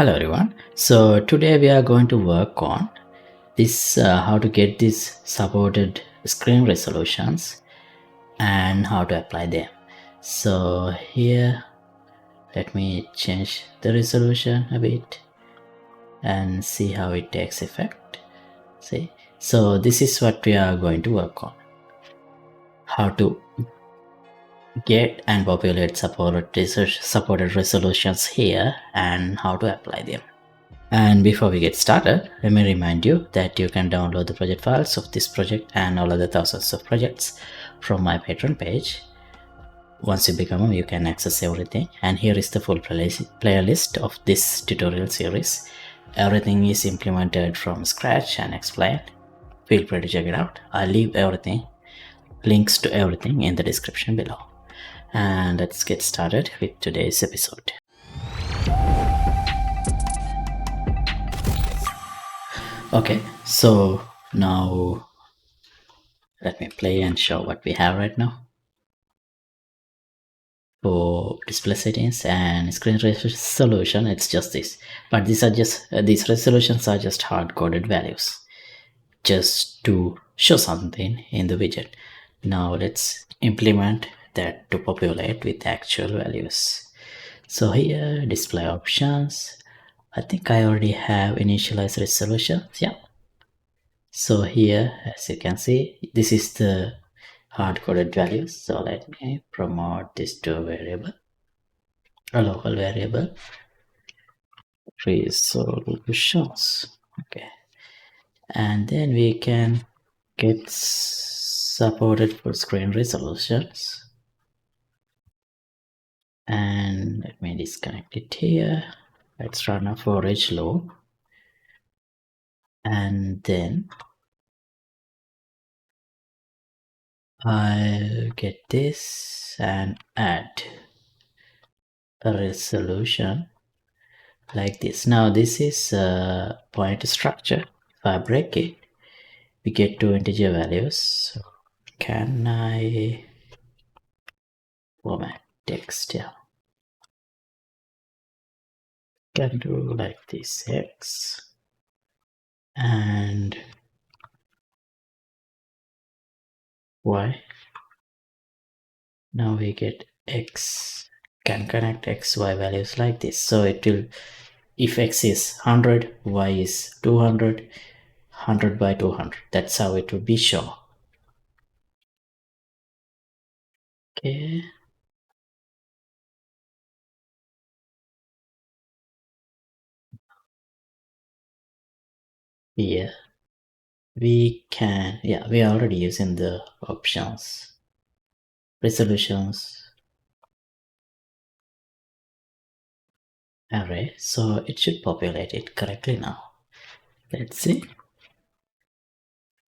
Hello everyone. So today we are going to work on this how to get these supported screen resolutions and how to apply them. So here let me change the resolution a bit and see how it takes effect. See, so this is what we are going to work on: how to get and populate supported resolutions here and how to apply them. And before we get started, let me remind you that you can download the project files of this project and all other thousands of projects from my Patreon page. Once you become a, you can access everything, and here is the full playlist of this tutorial series. Everything is implemented from scratch and explained. Feel free to check it out. I'll leave everything, links to everything in the description below. And let's get started with today's episode. Okay, so now let me play and show what we have right now. For display settings and screen resolution, it's just this, but these resolutions are just hard-coded values just to show something in the widget. Now let's implement that to populate with actual values. So here, display options, I think I already have initialized resolution. Yeah, so here, as you can see, this is the hard-coded values. So let me promote this to a variable, a local variable, resolutions. Okay, and then we can get supported full screen resolutions. And let me disconnect it here. Let's run a for each loop, and then I'll get this and add a resolution like this. Now this is a point structure. If I break it, we get two integer values. So can I format text? Yeah, can do like this, x and y. Now we get x, can connect x y values like this. So it will, if x is 100, y is 200, 100 by 200, that's how it will be shown. Okay, yeah, we can, yeah, we are already using the options, resolutions array, so it should populate it correctly now. Let's see.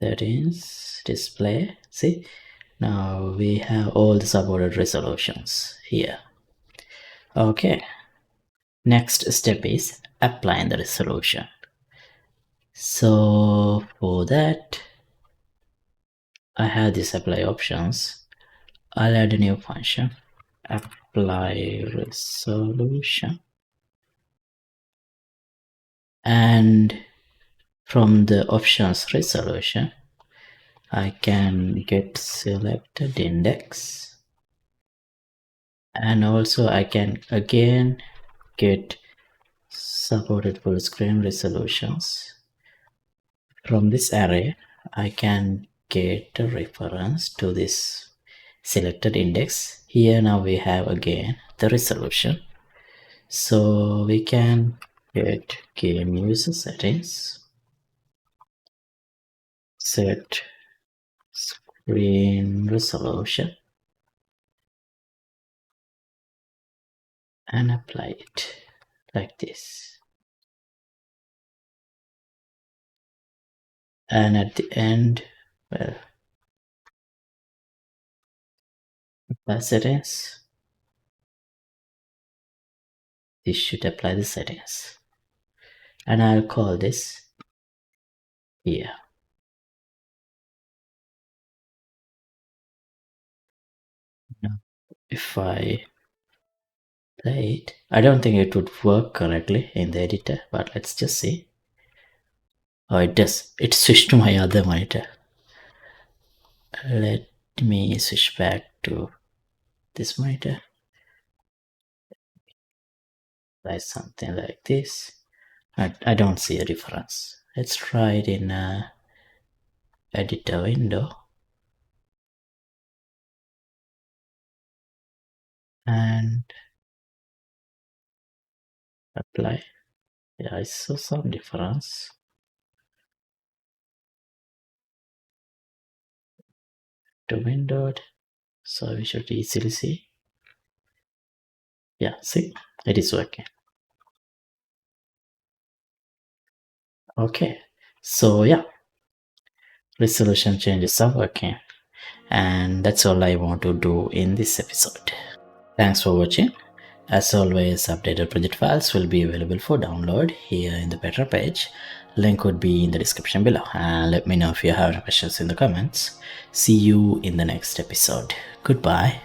Settings, display. See, now we have all the supported resolutions here. Okay, next step is applying the resolution. So for that, I have this apply options. I'll add a new function, apply resolution, and from the options resolution, I can get selected index, and also I can again get supported full screen resolutions. From this array, I can get a reference to this selected index. Here now we have again the resolution. So we can get game user settings, set screen resolution, and apply it like this. And at the end, well, apply settings. This should apply the settings. And I'll call this here. Now, if I play it. I don't think it would work correctly in the editor, but let's just see. Oh, it does. It switched to my other monitor. Let me switch back to this monitor. Try something like this. I don't see a difference. Let's try it in a editor window. And apply. Yeah, I saw some difference. To windowed, so we should easily see. Yeah, see, it is working. Okay, so yeah, resolution changes are working, and that's all I want to do in this episode. Thanks for watching. As always, updated project files will be available for download here in the Better page. Link would be in the description below, and let me know if you have any questions in the comments. See you in the next episode. Goodbye.